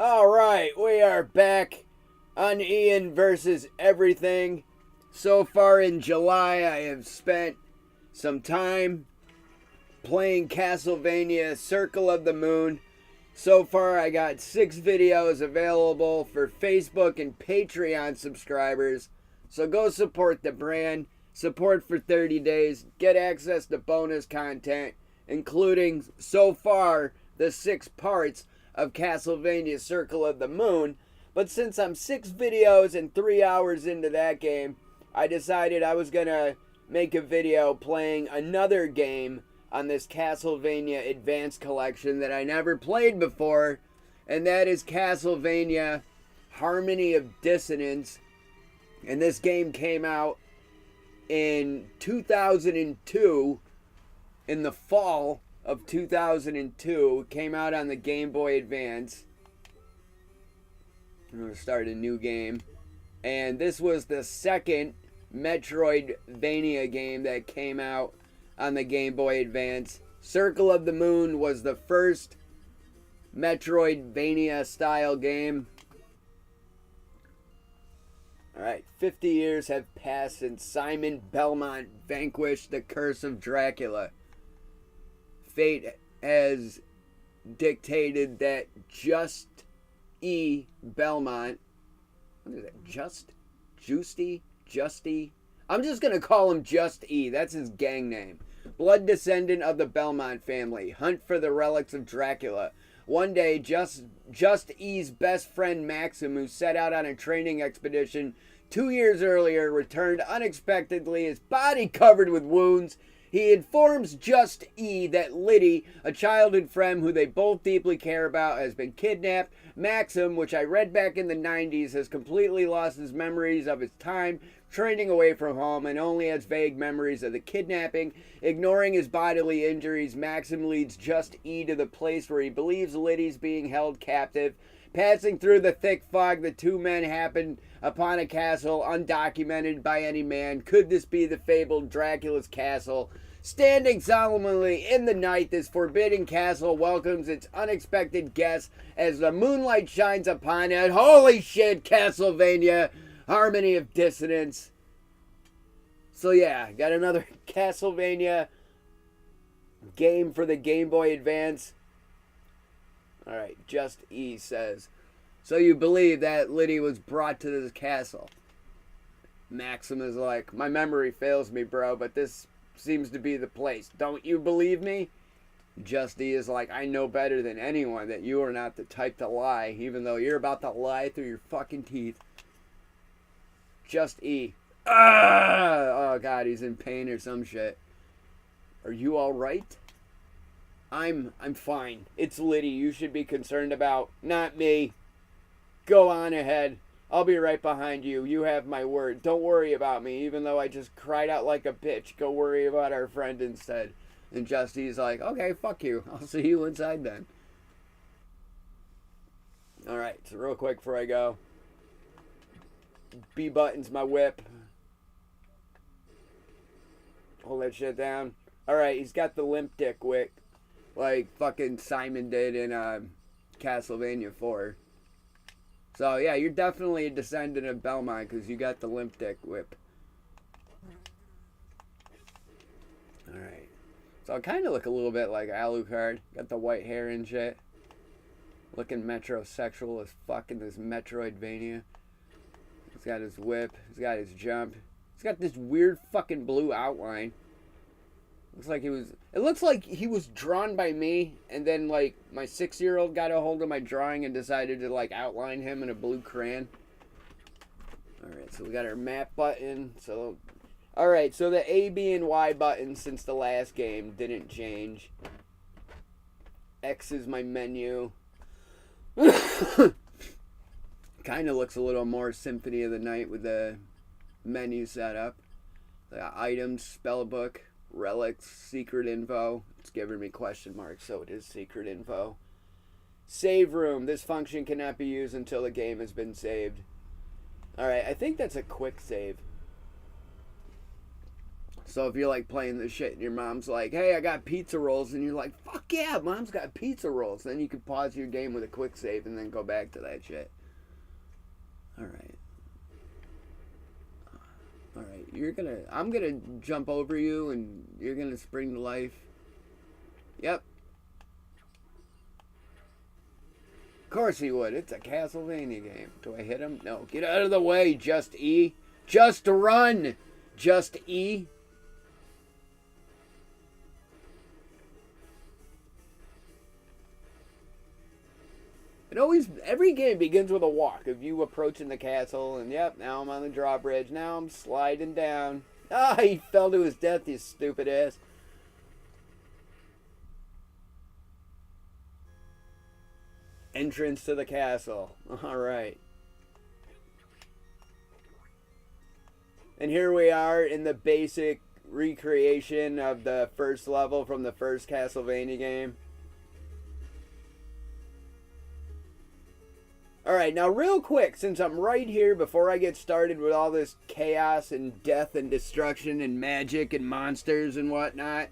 Alright, we are back on Ian versus everything. So far in July, I have spent some time playing Castlevania Circle of the Moon. So far, I got 6 videos available for Facebook and Patreon subscribers. So go support the brand, support for 30 days, get access to bonus content, including, so far, the 6 parts of Castlevania Circle of the Moon. But since I'm 6 videos and 3 hours into that game, I decided I was gonna make a video playing another game on this Castlevania Advance collection that I never played before, and that is Castlevania Harmony of Dissonance. And this game came out in 2002, in the fall of 2002. Came out on the Game Boy Advance. I'm going to start a new game. And this was the second Metroidvania game that came out on the Game Boy Advance. Circle of the Moon was the first Metroidvania style game. Alright, 50 years have passed since Simon Belmont vanquished the curse of Dracula. Fate has dictated that Just E. Belmont, what is that, Justy? I'm just going to call him Just E. That's his gang name. Blood descendant of the Belmont family. Hunt for the relics of Dracula. One day, Just E's best friend Maxim, who set out on a training expedition 2 years earlier, returned unexpectedly, his body covered with wounds. He informs Just E that Liddy, a childhood friend who they both deeply care about, has been kidnapped. Maxim, which I read back in the 90s, has completely lost his memories of his time training away from home and only has vague memories of the kidnapping. Ignoring his bodily injuries, Maxim leads Just E to the place where he believes Liddy's being held captive. Passing through the thick fog, the two men happen upon a castle undocumented by any man. Could this be the fabled Dracula's castle? Standing solemnly in the night, this forbidden castle welcomes its unexpected guests as the moonlight shines upon it. Holy shit, Castlevania Harmony of Dissonance. So yeah, got another Castlevania game for the Game Boy Advance. Alright, Just E says, so you believe that Liddy was brought to this castle? Maxim is like, my memory fails me, bro, but this seems to be the place. Don't you believe me? Just E is like, I know better than anyone that you are not the type to lie, even though you're about to lie through your fucking teeth. Just E. Oh god, he's in pain or some shit. Are you alright? I'm fine. It's Liddy you should be concerned about, not me. Go on ahead. I'll be right behind you. You have my word. Don't worry about me, even though I just cried out like a bitch. Go worry about our friend instead. And Justy's like, okay, fuck you. I'll see you inside then. Alright, so real quick before I go. B button's my whip. Hold that shit down. Alright, he's got the limp dick whip. Like fucking Simon did in Castlevania 4. So yeah, you're definitely a descendant of Belmont because you got the limp dick whip. Alright. So I kind of look a little bit like Alucard. Got the white hair and shit. Looking metrosexual as fuck in this Metroidvania. He's got his whip. He's got his jump. He's got this weird fucking blue outline. Looks like he was. It looks like he was drawn by me, and then like my 6-year-old got a hold of my drawing and decided to like outline him in a blue crayon. All right, so we got our map button. So, all right, so the A, B, and Y buttons since the last game didn't change. X is my menu. Kind of looks a little more Symphony of the Night with the menu setup. Items, spell book. Relics, secret info. It's giving me question marks, so it is secret info. Save room. This function cannot be used until the game has been saved. Alright, I think that's a quick save. So if you're like playing this shit and your mom's like, hey, I got pizza rolls, and you're like, fuck yeah, mom's got pizza rolls, then you can pause your game with a quick save and then go back to that shit. Alright. Alright, I'm gonna jump over you and you're gonna spring to life. Yep. Of course he would. It's a Castlevania game. Do I hit him? No. Get out of the way, Just E. Just run! Just E. Every game begins with a walk of you approaching the castle, and yep, now I'm on the drawbridge. Now I'm sliding down. Ah, he fell to his death, you stupid ass. Entrance to the castle. Alright. And here we are in the basic recreation of the first level from the first Castlevania game. Alright, now real quick, since I'm right here before I get started with all this chaos and death and destruction and magic and monsters and whatnot,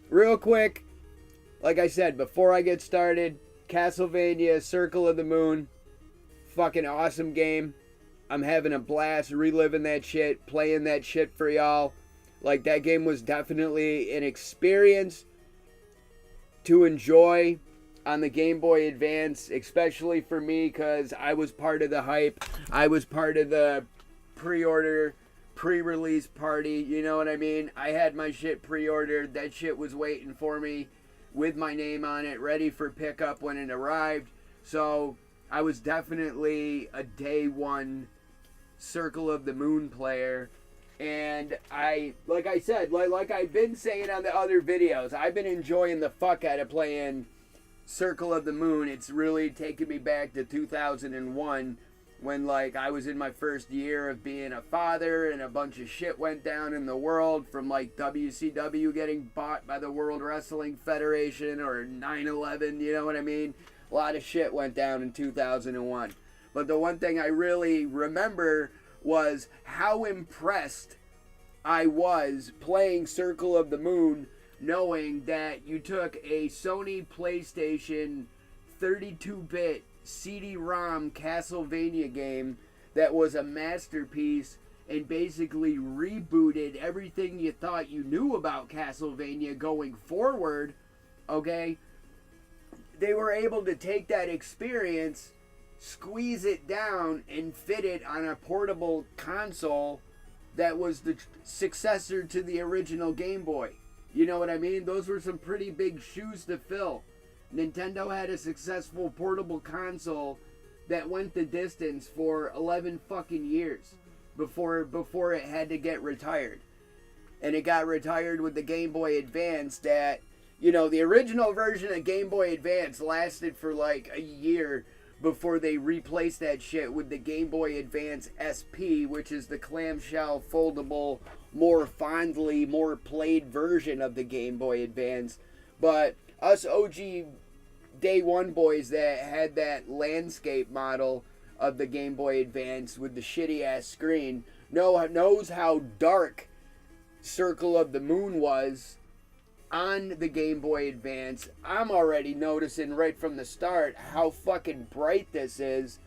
real quick, like I said, before I get started, Castlevania Circle of the Moon, fucking awesome game. I'm having a blast reliving that shit, playing that shit for y'all. Like, that game was definitely an experience to enjoy on the Game Boy Advance, especially for me, because I was part of the hype. I was part of the pre-order, pre-release party, you know what I mean? I had my shit pre-ordered. That shit was waiting for me with my name on it, ready for pickup when it arrived. So I was definitely a day one Circle of the Moon player. And like I said, like I've been saying on the other videos, I've been enjoying the fuck out of playing Circle of the Moon. It's really taken me back to 2001 when, like, I was in my first year of being a father and a bunch of shit went down in the world, from like WCW getting bought by the World Wrestling Federation or 9/11, you know what I mean? A lot of shit went down in 2001. But the one thing I really remember was how impressed I was playing Circle of the Moon, knowing that you took a Sony PlayStation 32-bit CD-ROM Castlevania game that was a masterpiece and basically rebooted everything you thought you knew about Castlevania going forward, okay? They were able to take that experience, squeeze it down, and fit it on a portable console that was the successor to the original Game Boy. You know what I mean? Those were some pretty big shoes to fill. Nintendo had a successful portable console that went the distance for 11 fucking years before it had to get retired. And it got retired with the Game Boy Advance that, you know, the original version of Game Boy Advance lasted for like a year before they replaced that shit with the Game Boy Advance SP, which is the clamshell, foldable, more fondly, more played version of the Game Boy Advance. But us OG Day One boys that had that landscape model of the Game Boy Advance with the shitty ass screen knows how dark Circle of the Moon was on the Game Boy Advance. I'm already noticing right from the start how fucking bright this is,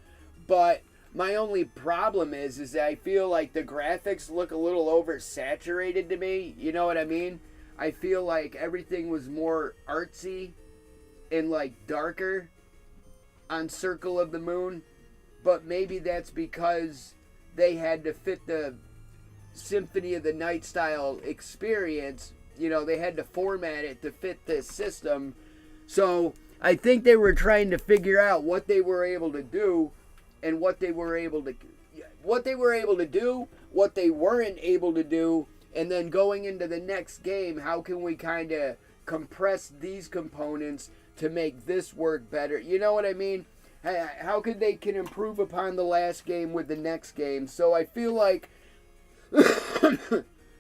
but my only problem is that I feel like the graphics look a little oversaturated to me. You know what I mean? I feel like everything was more artsy and like darker on Circle of the Moon, but maybe that's because they had to fit the Symphony of the Night style experience. You know, they had to format it to fit this system. So I think they were trying to figure out what they were able to do and what they were able to do, what they weren't able to do, and then going into the next game, how can we kind of compress these components to make this work better? You know what I mean? How could they can improve upon the last game with the next game? So I feel like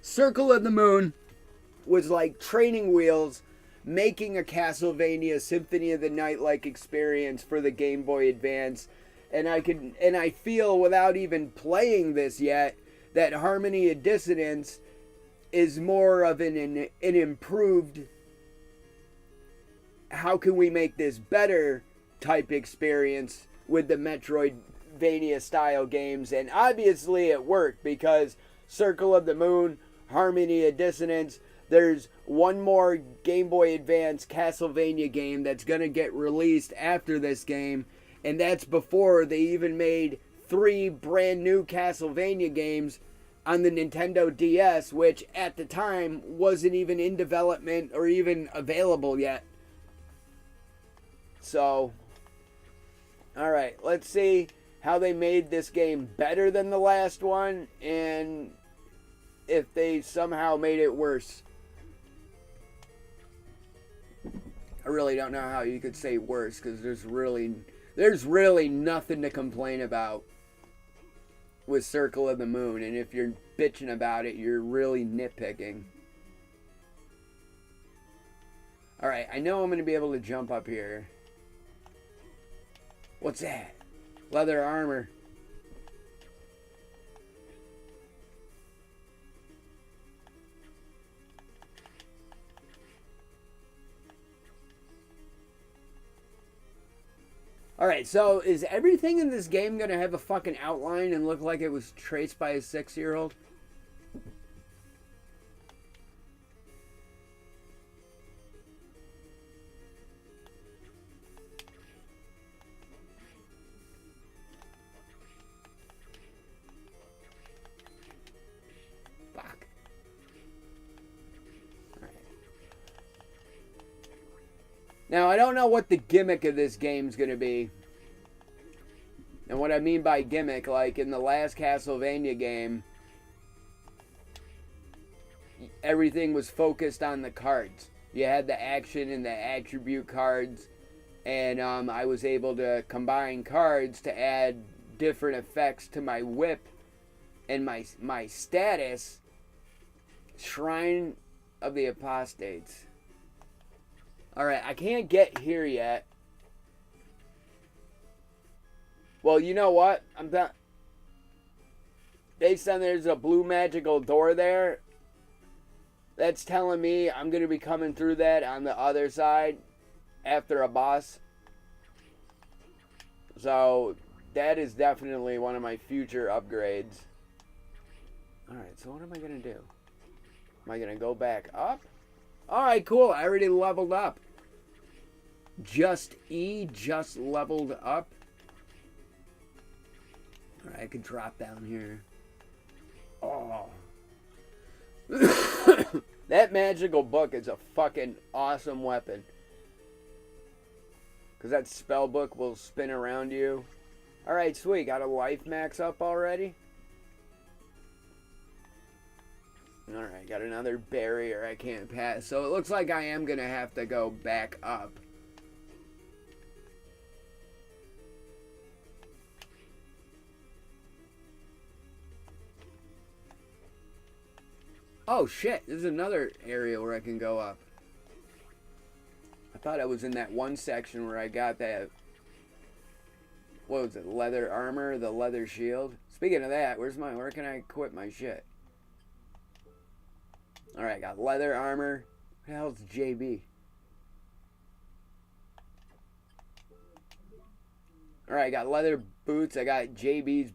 Circle of the Moon was like training wheels making a Castlevania Symphony of the Night like experience for the Game Boy Advance. And I feel, without even playing this yet, that Harmony of Dissonance is more of an improved, how can we make this better type experience with the Metroidvania style games. And obviously it worked, because Circle of the Moon, Harmony of Dissonance, there's one more Game Boy Advance Castlevania game that's going to get released after this game, and that's before they even made 3 brand new Castlevania games on the Nintendo DS, which at the time wasn't even in development or even available yet. So, alright, let's see how they made this game better than the last one, and if they somehow made it worse. I really don't know how you could say worse, because there's really nothing to complain about with Circle of the Moon, and if you're bitching about it, you're really nitpicking. Alright, I know I'm going to be able to jump up here. What's that? Leather armor. Alright, so is everything in this game going to have a fucking outline and look like it was traced by a 6-year-old? Fuck. Alright. Now, I don't know what the gimmick of this game's going to be. And what I mean by gimmick, like in the last Castlevania game, everything was focused on the cards. You had the action and the attribute cards, and I was able to combine cards to add different effects to my whip and my status. Shrine of the Apostates. Alright, I can't get here yet. Well, you know what? I'm done. Based on there's a blue magical door there, that's telling me I'm going to be coming through that on the other side after a boss. So, that is definitely one of my future upgrades. Alright, so what am I going to do? Am I going to go back up? Alright, cool. I already leveled up. Just leveled up. Alright, I could drop down here. Oh. That magical book is a fucking awesome weapon. Because that spell book will spin around you. Alright, sweet. Got a life max up already? Alright, got another barrier I can't pass. So it looks like I am going to have to go back up. Oh shit, there's another area where I can go up. I thought I was in that one section where I got that, what was it, leather armor, the leather shield. Speaking of that, where can I equip my shit? Alright, got leather armor. What the hell's JB? Alright, got leather boots. I got JB's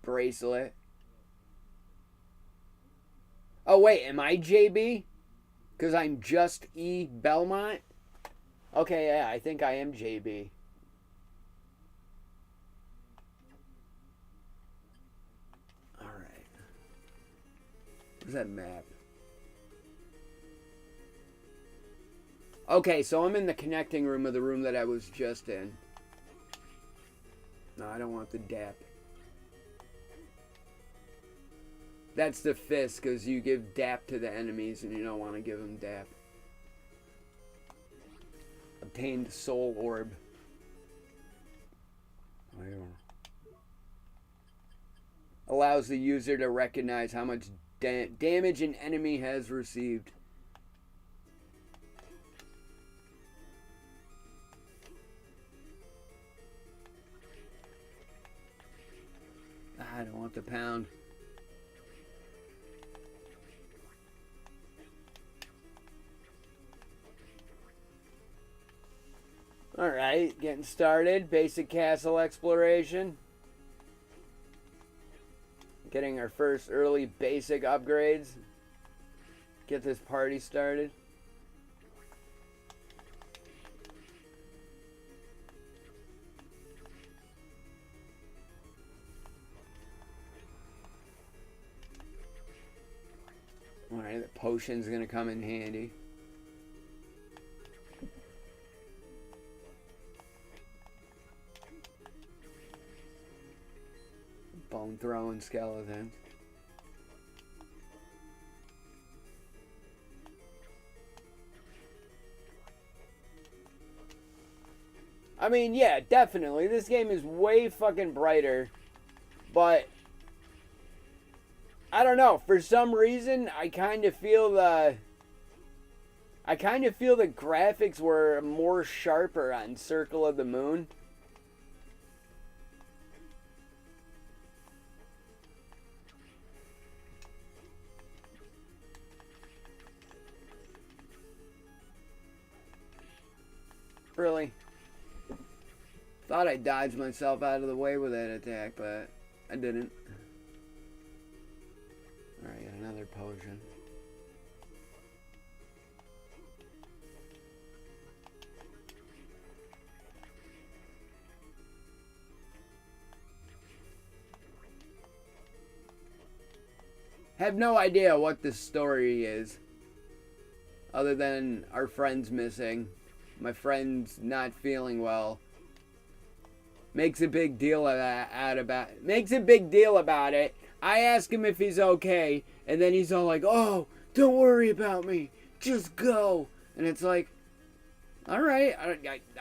bracelet. Oh, wait, am I JB? Because I'm just E. Belmont? Okay, yeah, I think I am JB. Alright. Where's that map? Okay, so I'm in the connecting room of the room that I was just in. No, I don't want the DAP. That's the fist, because you give DAP to the enemies and you don't want to give them DAP. Obtained soul orb. Allows the user to recognize how much damage an enemy has received. I don't want the pound. Alright, getting started. Basic castle exploration. Getting our first early basic upgrades. Get this party started. Alright, the potion's gonna come in handy. Bone throwing skeletons. I mean, yeah, definitely. This game is way fucking brighter. But I don't know. For some reason, I kind of feel the graphics were more sharper on Circle of the Moon. Really? Thought I dodged myself out of the way with that attack, but I didn't. Alright, got another potion. Have no idea what this story is, other than our friend's missing. My friend's not feeling well. Makes a big deal about it. I ask him if he's okay, and then he's all like, "Oh, don't worry about me. Just go." And it's like, all right,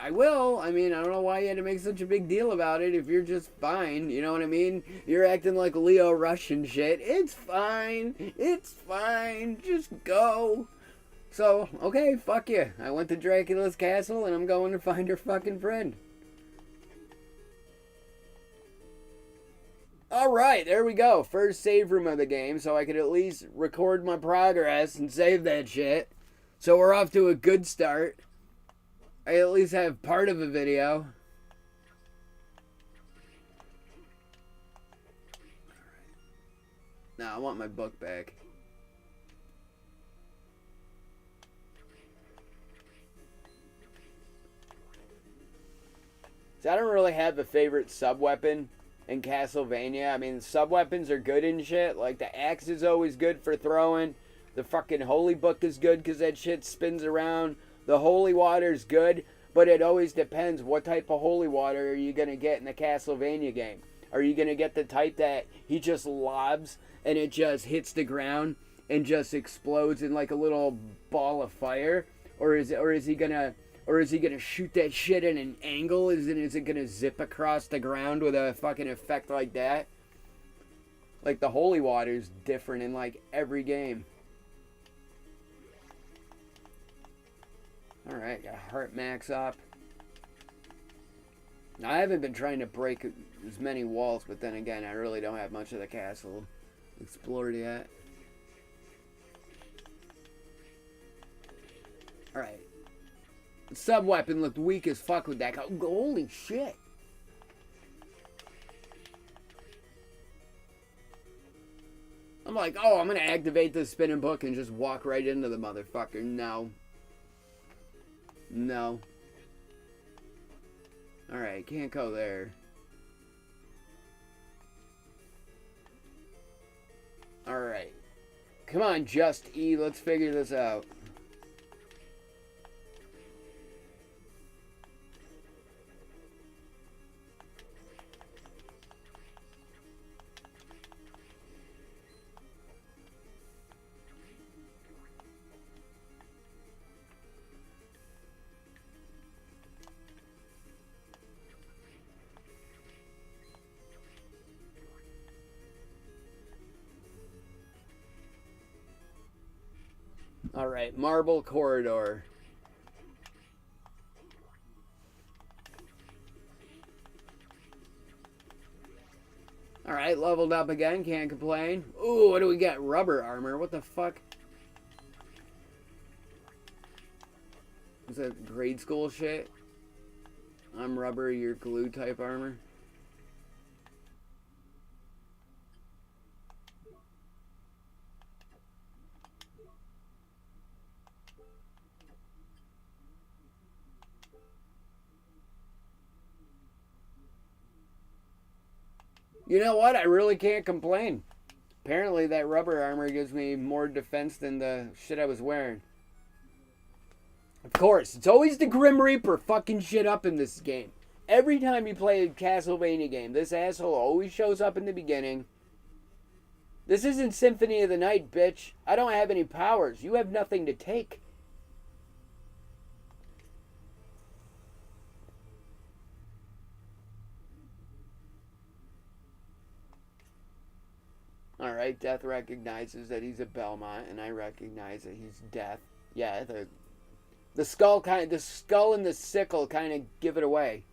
I will. I mean, I don't know why you had to make such a big deal about it if you're just fine. You know what I mean? You're acting like Leo Rush and shit. It's fine. It's fine. Just go. So, okay, fuck you. I went to Dracula's castle, and I'm going to find her fucking friend. Alright, there we go. First save room of the game, so I could at least record my progress and save that shit. So we're off to a good start. I at least have part of a video. Now I want my book back. So I don't really have a favorite sub-weapon in Castlevania. I mean, sub-weapons are good and shit. Like, the axe is always good for throwing. The fucking holy book is good because that shit spins around. The holy water's good, but it always depends what type of holy water are you going to get in the Castlevania game. Are you going to get the type that he just lobs and it just hits the ground and just explodes in like a little ball of fire? Or is he going to shoot that shit at an angle? Is it going to zip across the ground with a fucking effect like that? Like, the holy water's different in like every game. Alright, got heart max up. Now, I haven't been trying to break as many walls, but then again, I really don't have much of the castle explored yet. Alright. The sub-weapon looked weak as fuck with that. Holy shit. I'm like, oh, I'm going to activate this spinning book and just walk right into the motherfucker. No. No. Alright, can't go there. Alright. Come on, Just E, let's figure this out. Alright, marble corridor. Alright, leveled up again, can't complain. Ooh, what do we got? Rubber armor, what the fuck? Is that grade school shit? I'm rubber, you're glue type armor. You know what? I really can't complain. Apparently that rubber armor gives me more defense than the shit I was wearing. Of course, it's always the Grim Reaper fucking shit up in this game. Every time you play a Castlevania game, this asshole always shows up in the beginning. This isn't Symphony of the Night, bitch. I don't have any powers. You have nothing to take. Alright, Death recognizes that he's a Belmont, and I recognize that he's Death. Yeah, the skull and the sickle kind of give it away.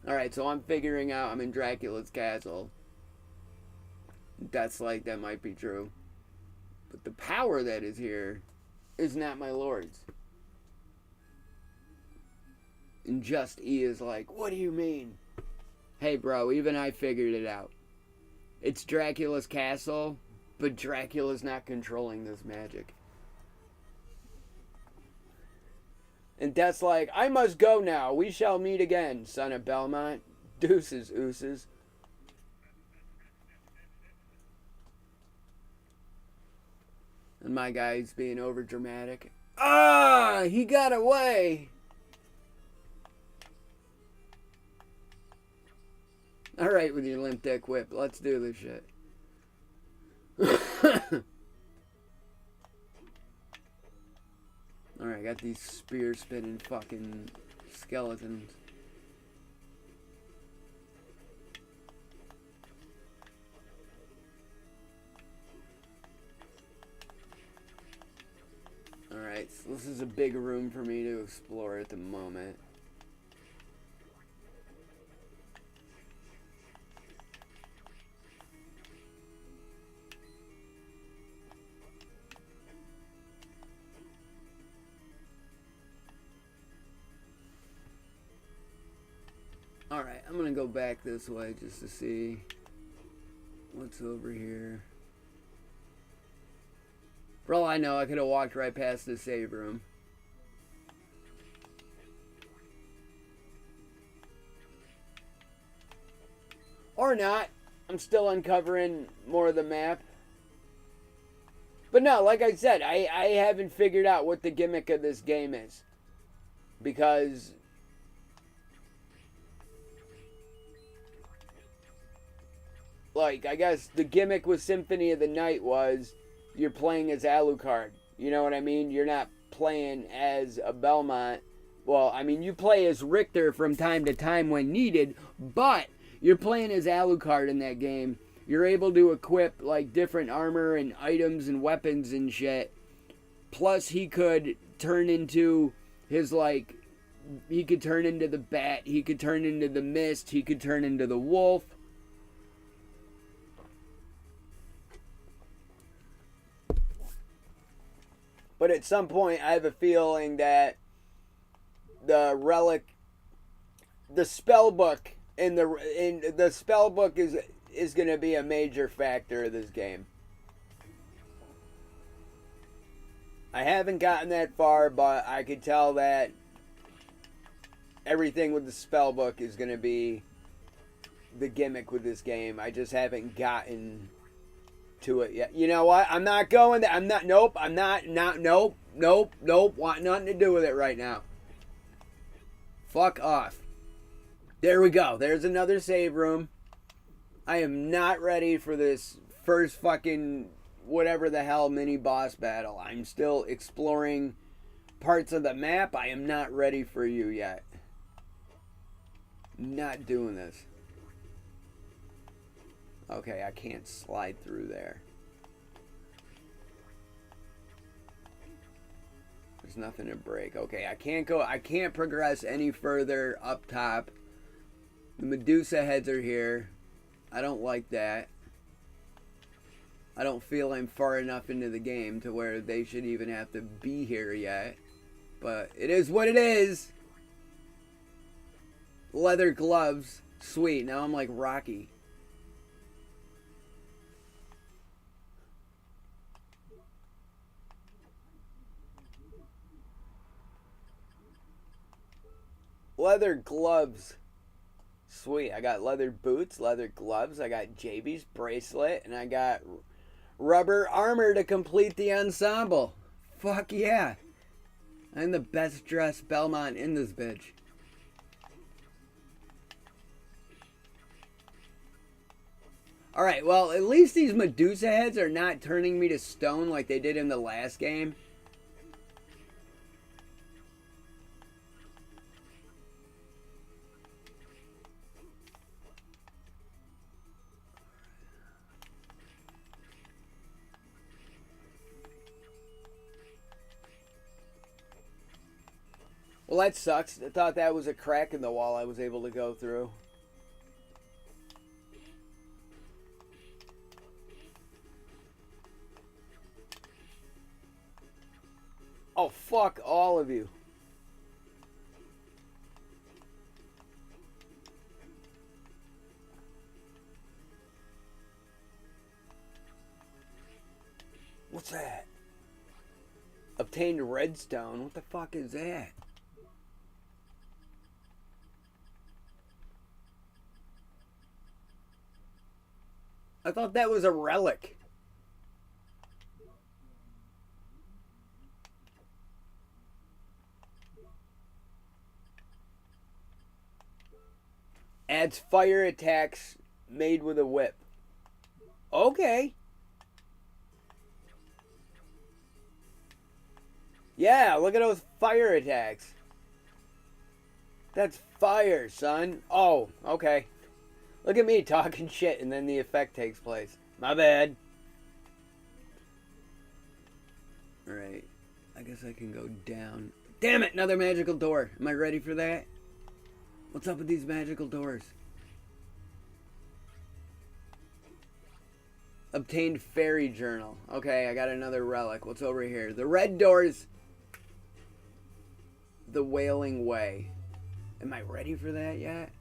Alright, so I'm figuring out I'm in Dracula's castle. That's like, that might be true. But the power that is here is not my lord's. And Just E is like, what do you mean? Hey bro, even I figured it out. It's Dracula's castle, but Dracula's not controlling this magic. And Death's like, I must go now. We shall meet again, son of Belmont. Deuces, ooses. And my guy's being over dramatic. Ah, he got away. Alright with your limp dick whip. Let's do this shit. Alright, I got these spear spinning fucking skeletons. Alright, so this is a big room for me to explore at the moment. Alright, I'm gonna go back this way just to see what's over here. For all I know, I could have walked right past the save room. Or not. I'm still uncovering more of the map. But no, like I said, I haven't figured out what the gimmick of this game is. Because like, I guess the gimmick with Symphony of the Night was you're playing as Alucard. You know what I mean? You're not playing as a Belmont. Well, I mean, you play as Richter from time to time when needed, but you're playing as Alucard in that game. You're able to equip, like, different armor and items and weapons and shit. Plus, he could turn into his, like, he could turn into the bat, he could turn into the mist, he could turn into the wolf. But at some point, I have a feeling that the relic, the spell book, the spell book is going to be a major factor of this game. I haven't gotten that far, but I could tell that everything with the spell book is going to be the gimmick with this game. I just haven't gotten to it yet. You know what? I'm not going there. I'm not. Nope. I'm not. Nope. Want nothing to do with it right now. Fuck off. There we go. There's another save room. I am not ready for this first fucking whatever the hell mini boss battle. I'm still exploring parts of the map. I am not ready for you yet. Not doing this. Okay, I can't slide through there. There's nothing to break. Okay, I can't progress any further up top. The Medusa heads are here. I don't like that. I don't feel I'm far enough into the game to where they should even have to be here yet. But it is what it is. Leather gloves. Sweet. Now I'm like Rocky. Leather gloves. Sweet. I got leather boots, leather gloves. I got JB's bracelet. And I got rubber armor to complete the ensemble. Fuck yeah. I'm the best dressed Belmont in this bitch. Alright, well, at least these Medusa heads are not turning me to stone like they did in the last game. Well, that sucks. I thought that was a crack in the wall I was able to go through. Oh, fuck all of you. What's that? Obtained redstone. What the fuck is that? I thought that was a relic. Adds fire attacks made with a whip. Okay. Yeah, look at those fire attacks. That's fire, son. Oh, okay. Look at me talking shit and then the effect takes place. My bad. Alright. I guess I can go down. Damn it, another magical door. Am I ready for that? What's up with these magical doors? Obtained fairy journal. Okay, I got another relic. What's over here? The red doors. The Wailing Way. Am I ready for that yet?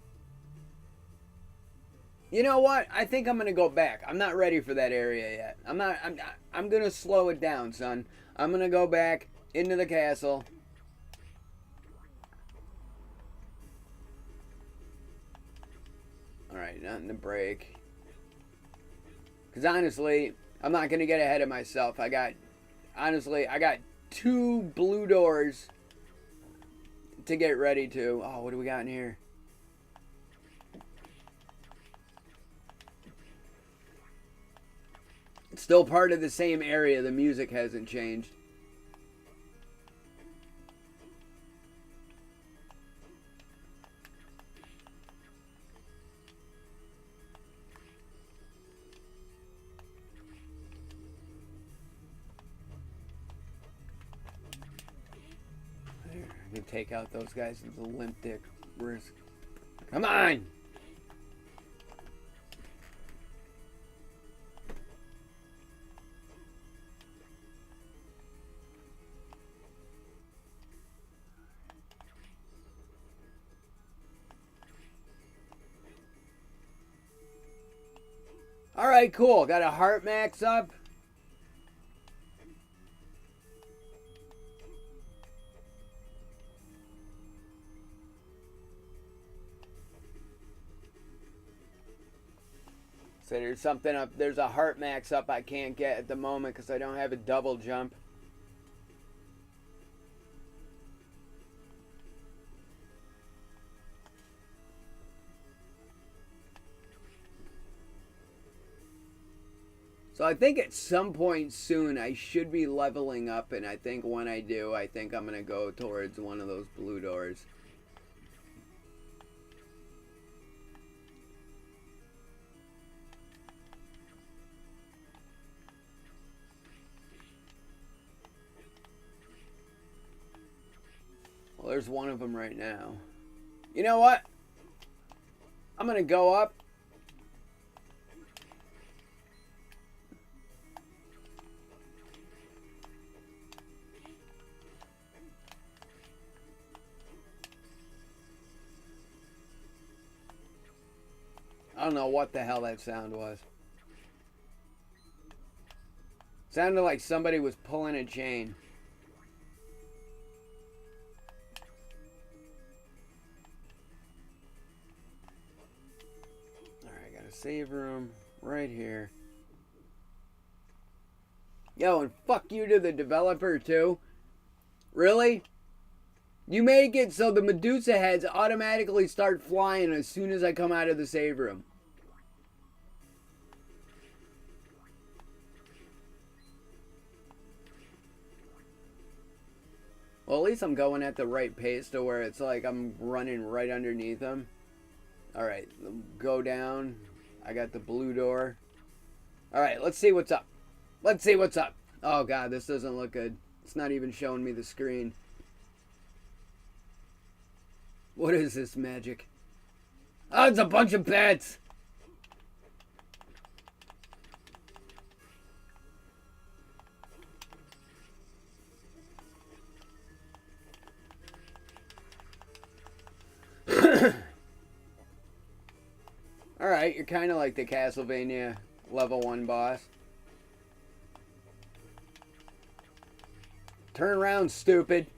You know what? I think I'm gonna go back. I'm not ready for that area yet. I'm gonna slow it down, son. I'm gonna go back into the castle. Alright, nothing to break. Because honestly, I'm not gonna get ahead of myself. I got 2 blue doors to get ready to. Oh, what do we got in here? It's still part of the same area. The music hasn't changed. There, I can take out those guys with the limp dick. Where's... Come on! Alright, cool. Got a heart max up. So there's something up. There's a heart max up I can't get at the moment because I don't have a double jump. So I think at some point soon I should be leveling up, and I think when I do, I think I'm going to go towards one of those blue doors. Well, there's one of them right now. You know what? I'm going to go up. I don't know what the hell that sound was. Sounded like somebody was pulling a chain. Alright, got a save room right here. Yo, and fuck you to the developer too. Really? You make it so the Medusa heads automatically start flying as soon as I come out of the save room. Well, at least I'm going at the right pace to where it's like I'm running right underneath them. Alright, go down. I got the blue door. Alright, let's see what's up. Let's see what's up. Oh god, this doesn't look good. It's not even showing me the screen. What is this magic? Oh, it's a bunch of bats! Alright, you're kind of like the Castlevania level 1 boss. Turn around, stupid.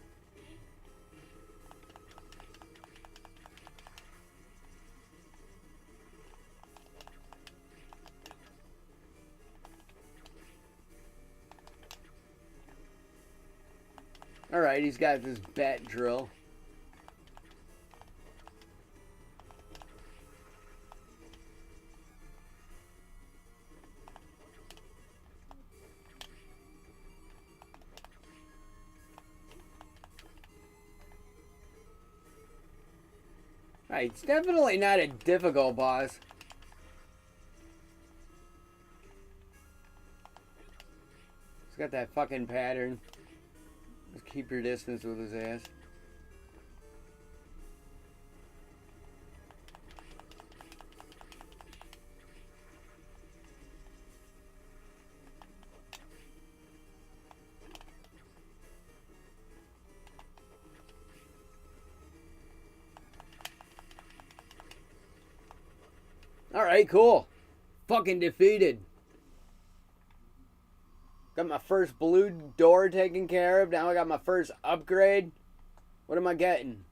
Alright, he's got this bat drill. Alright, it's definitely not a difficult boss. He's got that fucking pattern. Just keep your distance with his ass. Alright, cool. Fucking defeated. Got my first blue door taken care of. Now I got my first upgrade. What am I getting?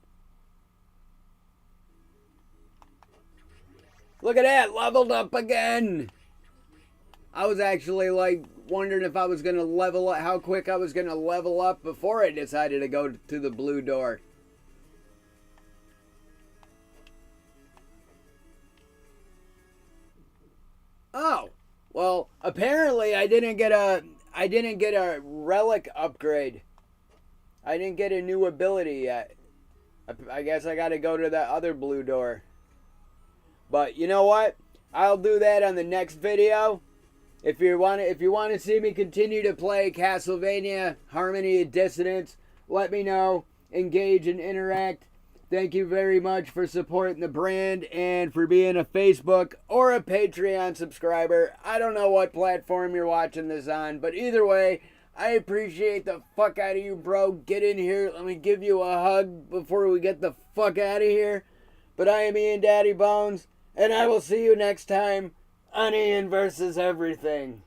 Look at that, leveled up again. I was actually like wondering if I was going to level up, how quick I was going to level up before I decided to go to the blue door. Oh, well, apparently I didn't get a relic upgrade. I didn't get a new ability yet. I guess I got to go to that other blue door. But you know what? I'll do that on the next video. If you want to see me continue to play Castlevania Harmony of Dissonance, let me know. Engage and interact. Thank you very much for supporting the brand and for being a Facebook or a Patreon subscriber. I don't know what platform you're watching this on, but either way, I appreciate the fuck out of you, bro. Get in here. Let me give you a hug before we get the fuck out of here. But I am Ian Daddy Bones, and I will see you next time on Ian versus Everything.